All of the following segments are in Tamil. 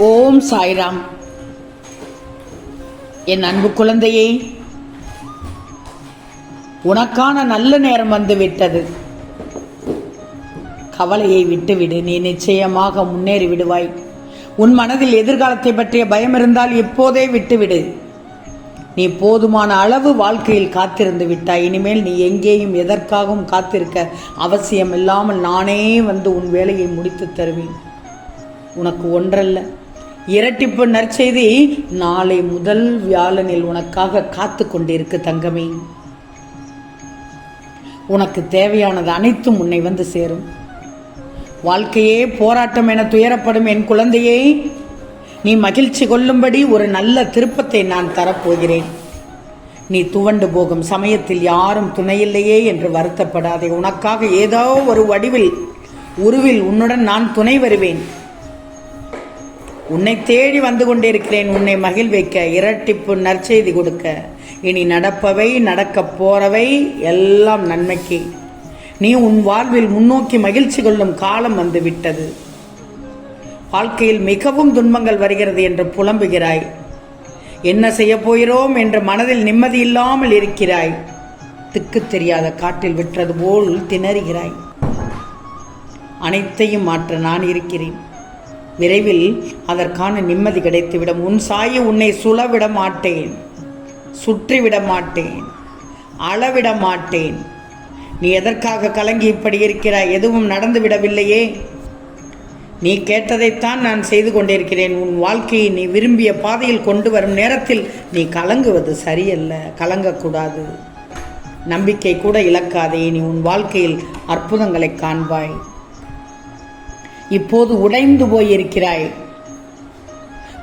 ஓம் சாய்ராம். என் அன்பு குழந்தையே, உனக்கான நல்ல நேரம் வந்து விட்டது. கவலையை விட்டுவிடு, நீ நிச்சயமாக முன்னேறி விடுவாய். உன் மனதில் எதிர்காலத்தை பற்றிய பயம் இருந்தால் இப்போதே விட்டுவிடு. நீ போதுமான அளவு வாழ்க்கையில் காத்திருந்து விட்டாய். இனிமேல் நீ எங்கேயும் எதற்காகவும் காத்திருக்க அவசியம் இல்லாமல் நானே வந்து உன் வேலையை முடித்து தருவேன். உனக்கு ஒன்றல்ல, இரட்டிப்பு நற்செய்தி நாளை முதல் வியாழனில் உனக்காக காத்து கொண்டிருக்கு தங்கமே. உனக்கு தேவையானது அனைத்தும் உன்னை வந்து சேரும். வாழ்க்கையே போராட்டம் என துயரப்படும் என் குழந்தையே, நீ மகிழ்ச்சி கொள்ளும்படி ஒரு நல்ல திருப்பத்தை நான் தரப்போகிறேன். நீ துவண்டு போகும் சமயத்தில் யாரும் துணையில்லையே என்று வருத்தப்படாதே. உனக்காக ஏதோ ஒரு உருவில் உன்னுடன் நான் துணை வருவேன். உன்னை தேடி வந்து கொண்டிருக்கிறேன். உன்னை மகிழ்விக்க, இரட்டிப்பு நற்செய்தி கொடுக்க. இனி நடப்பவை, நடக்கப் போறவை எல்லாம் நன்மைக்கு. நீ உன் வாழ்வில் முன்னோக்கி மகிழ்ச்சி கொள்ளும் காலம் வந்து விட்டது. வாழ்க்கையில் மிகவும் துன்பங்கள் வருகிறது என்று புலம்புகிறாய். என்ன செய்ய போகிறோம் என்று மனதில் நிம்மதி இல்லாமல் இருக்கிறாய். திக்கு தெரியாத காட்டில் விட்டது போல் திணறுகிறாய். அனைத்தையும் மாற்ற நான் இருக்கிறேன். விரைவில் அதற்கான நிம்மதி கிடைத்துவிடும். உன் சாயை உன்னை சுழவிட மாட்டேன், சுற்றிவிட மாட்டேன், அளவிட மாட்டேன். நீ எதற்காக கலங்கி இப்படி இருக்கிறாய்? எதுவும் நடந்து விடவில்லையே. நீ கேட்டதைத்தான் நான் செய்து கொண்டிருக்கிறேன். உன் வாழ்க்கையை நீ விரும்பிய பாதையில் கொண்டு வரும் நேரத்தில் நீ கலங்குவது சரியல்ல. கலங்கக்கூடாது. நம்பிக்கை கூட இழக்காதே. நீ உன் வாழ்க்கையில் அற்புதங்களை காண்பாய். இப்போது உடைந்து போயிருக்கிறாய்.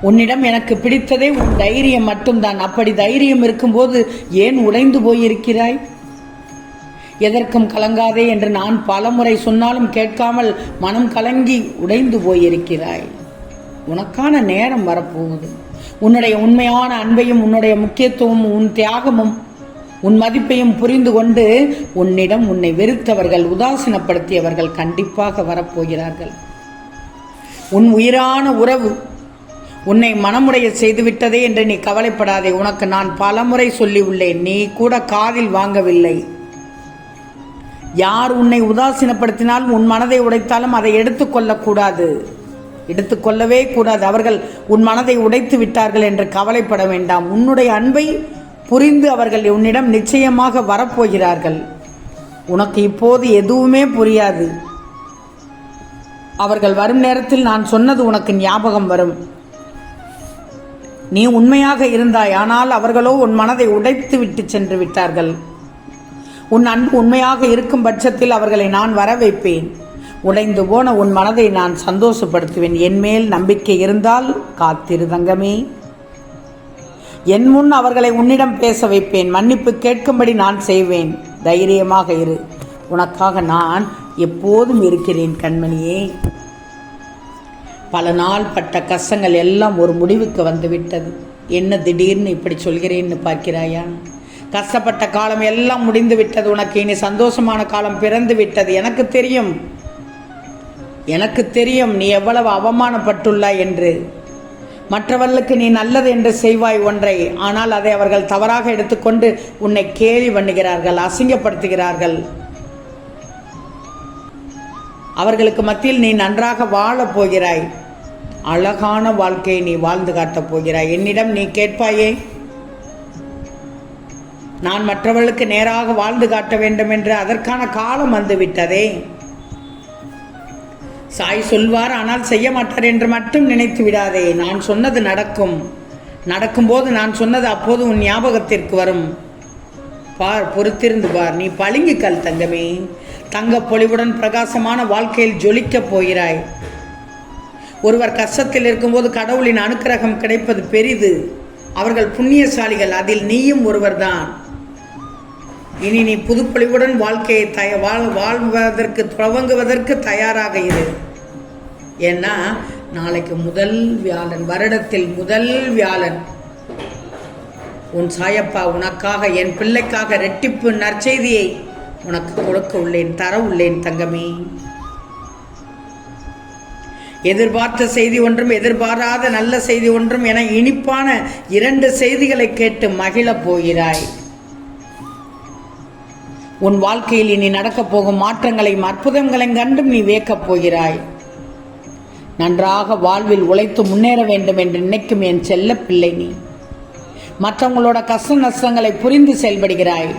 உன்னிடம் எனக்கு பிடித்ததே உன் தைரியம் மட்டும்தான். அப்படி தைரியம் இருக்கும்போது ஏன் உடைந்து போயிருக்கிறாய்? எதற்கும் கலங்காதே என்று நான் பலமுறை சொன்னாலும் கேட்காமல் மனம் கலங்கி உடைந்து போயிருக்கிறாய். உனக்கான நேரம் வரப்போகுது. உன்னுடைய உண்மையான அன்பையும் உன்னுடைய முக்கியத்துவமும் உன் தியாகமும் உன் மதிப்பையும் புரிந்து கொண்டு உன்னிடம் உன்னை வெறுத்தவர்கள், உதாசீனப்படுத்தியவர்கள் கண்டிப்பாக வரப்போகிறார்கள். உன் உயிரான உறவு உன்னை மனமுடைய செய்துவிட்டதே என்று நீ கவலைப்படாதே. உனக்கு நான் பலமுறை சொல்லி உள்ளேன், நீ கூட காதில் வாங்கவில்லை. யார் உன்னை உதாசீனப்படுத்தினாலும் உன் மனதை உடைத்தாலும் அதை எடுத்துக்கொள்ளக்கூடாது, எடுத்துக்கொள்ளவே கூடாது. அவர்கள் உன் மனதை உடைத்து விட்டார்கள் என்று கவலைப்பட வேண்டாம். உன்னுடைய அன்பை புரிந்து அவர்கள் உன்னிடம் நிச்சயமாக வரப்போகிறார்கள். உனக்கு இப்போது எதுவுமே புரியாது. அவர்கள் வரும் நேரத்தில் நான் சொன்னது உனக்கு ஞாபகம் வரும். நீ உண்மையாக இருந்தாய். ஆனால் அவர்களோ உன் மனதை உடைத்து விட்டு சென்று விட்டார்கள். உன் அன்பு உண்மையாக இருக்கும் பட்சத்தில் அவர்களை நான் வர வைப்பேன். உடைந்து போன உன் மனதை நான் சந்தோஷப்படுத்துவேன். என் மேல் நம்பிக்கை இருந்தால் காத்திரு தங்கமே. என் முன் அவர்களை உன்னிடம் பேச வைப்பேன். மன்னிப்பு கேட்கும்படி நான் செய்வேன். தைரியமாக இரு. உனக்காக நான் எப்போதும் இருக்கிறேன் கண்மணியே. பல நாள் பட்ட கஷ்டங்கள் எல்லாம் ஒரு முடிவுக்கு வந்துவிட்டது. என்ன திடீர்னு இப்படி சொல்கிறேன்னு பார்க்கிறாயா? கஷ்டப்பட்ட காலம் எல்லாம் முடிந்து விட்டது. உனக்கு இனி சந்தோஷமான காலம் பிறந்து விட்டது. எனக்கு தெரியும் நீ எவ்வளவு அவமானப்பட்டுள்ளாய் என்று. மற்றவர்களுக்கு நீ நல்லது என்று செய்வாய் ஒன்றை, ஆனால் அதை அவர்கள் தவறாக எடுத்துக்கொண்டு உன்னை கேலி பண்ணுகிறார்கள், அசிங்கப்படுத்துகிறார்கள். அவர்களுக்கு மத்தியில் நீ நன்றாக வாழப் போகிறாய். அழகான வாழ்க்கையை நீ வாழ்ந்து காட்டப் போகிறாய். என்னிடம் நீ கேட்பாயே, நான் மற்றவர்களுக்கு நேராக வாழ்ந்து காட்ட வேண்டும் என்று. அதற்கான காலம் வந்து விட்டதே. சாய் சொல்வார், ஆனால் செய்ய மாட்டார் என்று மட்டும் நினைத்து விடாதே. நான் சொன்னது நடக்கும். நடக்கும்போது நான் சொன்னது அப்போது உன் ஞாபகத்திற்கு வரும். பார், பொறுத்திருந்து பார். நீ பளிங்குக்கல் தங்கமே. தங்க பொலிவுடன் பிரகாசமான வாழ்க்கையில் ஜொலிக்கப் போகிறாய். ஒருவர் கஷ்டத்தில் இருக்கும்போது கடவுளின் அனுக்கிரகம் கிடைப்பது பெரிது. அவர்கள் புண்ணியசாலிகள். அதில் நீயும் ஒருவர்தான். இனி நீ புதுப்பொலிவுடன் வாழ்க்கையை வாழ்வதற்கு துவங்குவதற்கு தயாராக இரு. ஏன்னா நாளைக்கு முதல் வியாழன், வருடத்தில் முதல் வியாழன். உன் சாயப்பா உனக்காக, என் பிள்ளைக்காக ரெட்டிப்பு நற்செய்தியை உனக்கு கொடுக்க உள்ளேன், தர உள்ளேன் தங்கமே. எதிர்பார்த்த செய்தி ஒன்றும் எதிர்பாராத நல்ல செய்தி ஒன்றும் என இனிப்பான 2 செய்திகளை கேட்டு மகிழப் போகிறாய். உன் வாழ்க்கையில் இனி நடக்கப் போகும் மாற்றங்களையும் அற்புதங்களையும் கண்டும் நீ வியக்கப் போகிறாய். நன்றாக வாழ்வில் உழைத்து முன்னேற வேண்டும் என்று நினைக்கும் என் செல்ல பிள்ளை நீ. மற்றவங்களோட கஷ்ட நஷ்டங்களை புரிந்து செயல்படுகிறாய்.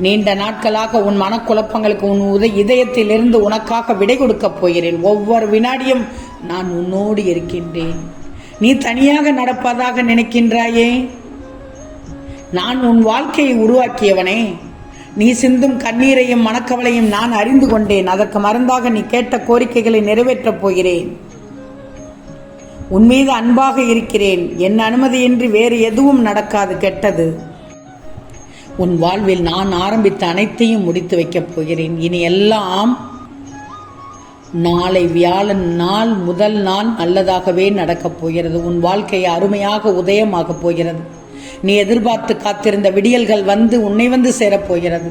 நீண்ட நாட்களாக உன் மனக்குழப்பங்களுக்கு உன் இதயத்திலிருந்து உனக்காக விடை கொடுக்கப் போகிறேன். ஒவ்வொரு வினாடியும் நான் உன்னோடு இருக்கின்றேன். நீ தனியாக நடப்பதாக நினைக்கின்றாயே? நான் உன் வாழ்க்கையை உருவாக்கியவனே. நீ சிந்தும் கண்ணீரையும் மனக்கவலையும் நான் அறிந்து கொண்டேன். அதற்கு மருந்தாக நீ கேட்ட கோரிக்கைகளை நிறைவேற்றப் போகிறேன். உன் மீது அன்பாக இருக்கிறேன். என் அனுமதியின்றி வேறு எதுவும் நடக்காது கெட்டது. உன் வாழ்வில் நான் ஆரம்பித்த அனைத்தையும் முடித்து வைக்கப் போகிறேன். இனி எல்லாம் நாளை வியாழன் நாள் முதல் நாள் நல்லதாகவே நடக்கப் போகிறது. உன் வாழ்க்கை அருமையாக உதயமாகப் போகிறது. நீ எதிர்பார்த்து காத்திருந்த விடியல்கள் உன்னை வந்து சேரப்போகிறது.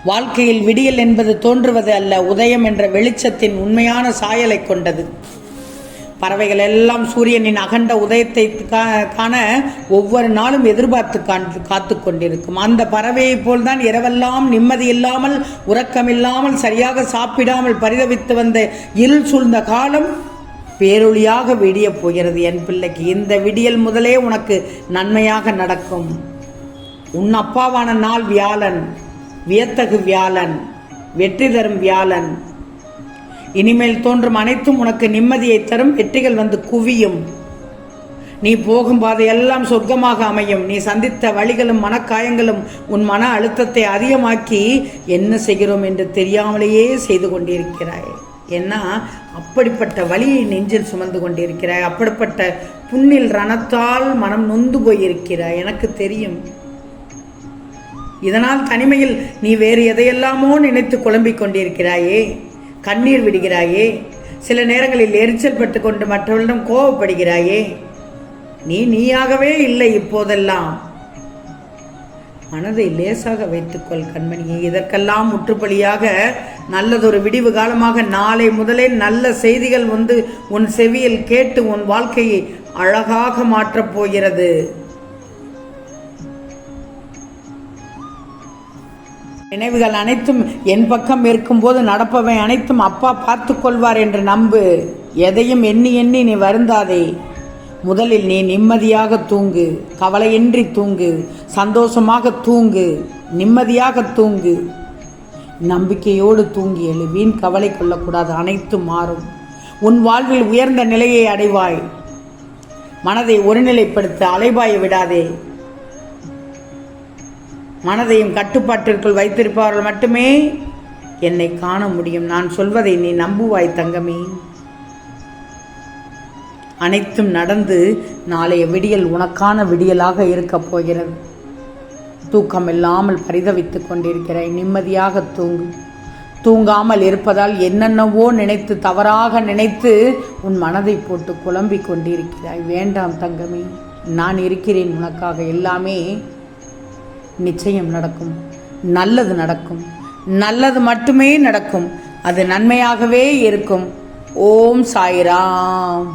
வாழ்க்கையில் விடியல் என்பது தோன்றுவது அல்ல, உதயம் என்ற வெளிச்சத்தின் உண்மையான சாயலை கொண்டது. பறவைகள் எல்லாம் சூரியனின் அகண்ட உதயத்தை காண ஒவ்வொரு நாளும் எதிர்பார்த்து காத்து கொண்டிருக்கும். அந்த பறவையை போல்தான் இரவெல்லாம் நிம்மதி இல்லாமல் உறக்கமில்லாமல் சரியாக சாப்பிடாமல் பரிதவித்து வந்த இருள் சூழ்ந்த காலம் பேரொளியாக விடிய போகிறது. என் பிள்ளைக்கு இந்த விடியல் முதலே உனக்கு நன்மையாக நடக்கும். உன் அப்பாவான நாள் வியாழன், வியத்தகு வியாழன், வெற்றி தரும் வியாழன். இனிமேல் தோன்றும் அனைத்தும் உனக்கு நிம்மதியை தரும். வெற்றிகள் வந்து குவியும். நீ போகும் பாதையெல்லாம் சொர்க்கமாக அமையும். நீ சந்தித்த வழிகளும் மனக்காயங்களும் உன் மன அழுத்தத்தை அதிகமாக்கி என்ன செய்கிறோம் என்று தெரியாமலேயே செய்து கொண்டிருக்கிறாய். ஏன்னா அப்படிப்பட்ட வலியை நெஞ்சில் சுமந்து கொண்டிருக்கிறாய். அப்படிப்பட்ட புண்ணில் ரணத்தால் மனம் நொந்து போயிருக்கிறாய். எனக்கு தெரியும். இதனால் தனிமையில் நீ வேறு எதையெல்லாமோ நினைத்து குழம்பிக் கொண்டிருக்கிறாயே, கண்ணீர் விடுகிறாயே, சில நேரங்களில் எரிச்சல் பட்டு கொண்டு மற்றவர்களிடம் கோபப்படுகிறாயே. நீயாகவே இல்லை. இப்போதெல்லாம் மனதை லேசாக வைத்துக்கொள் கண்மணியே. இதற்கெல்லாம் முற்றுப்பலியாக நல்லதொரு விடிவு காலமாக நாளை முதலே நல்ல செய்திகள் உன் செவியில் கேட்டு உன் வாழ்க்கையை அழகாக மாற்றப் போகிறது. நினைவுகள் அனைத்தும் என் பக்கம் இருக்கும்போது நடப்பவை அனைத்தும் அப்பா பார்த்து கொள்வார் என்று நம்பு. எதையும் எண்ணி எண்ணி நீ வருந்தாதே. முதலில் நீ நிம்மதியாக தூங்கு, கவலையின்றி தூங்கு, சந்தோஷமாக தூங்கு, நிம்மதியாக தூங்கு, நம்பிக்கையோடு தூங்கி எழு. வீண் கவலை கொள்ளக்கூடாது. அனைத்தும் மாறும். உன் வாழ்வில் உயர்ந்த நிலையை அடைவாய். மனதை ஒருநிலைப்படுத்த அலைபாய விடாதே. மனதையும் கட்டுப்பாட்டிற்குள் வைத்திருப்பவர்கள் மட்டுமே என்னை காண முடியும். நான் சொல்வதை நீ நம்புவாய் தங்கமே. அனைத்தும் நடந்து நாளைய விடியல் உனக்கான விடியலாக இருக்கப் போகிறது. தூக்கம் இல்லாமல் பரிதவித்துக் கொண்டிருக்கிறாய். நிம்மதியாக தூங்கு. தூங்காமல் இருப்பதால் என்னென்னவோ நினைத்து தவறாக நினைத்து உன் மனதை போட்டு குழம்பிக் கொண்டிருக்கிறாய். வேண்டாம் தங்கமே, நான் இருக்கிறேன் உனக்காக. எல்லாமே நிச்சயம் நடக்கும். நல்லது நடக்கும். நல்லது மட்டுமே நடக்கும். அது நன்மையாகவே இருக்கும். ஓம் சாய்ராம்.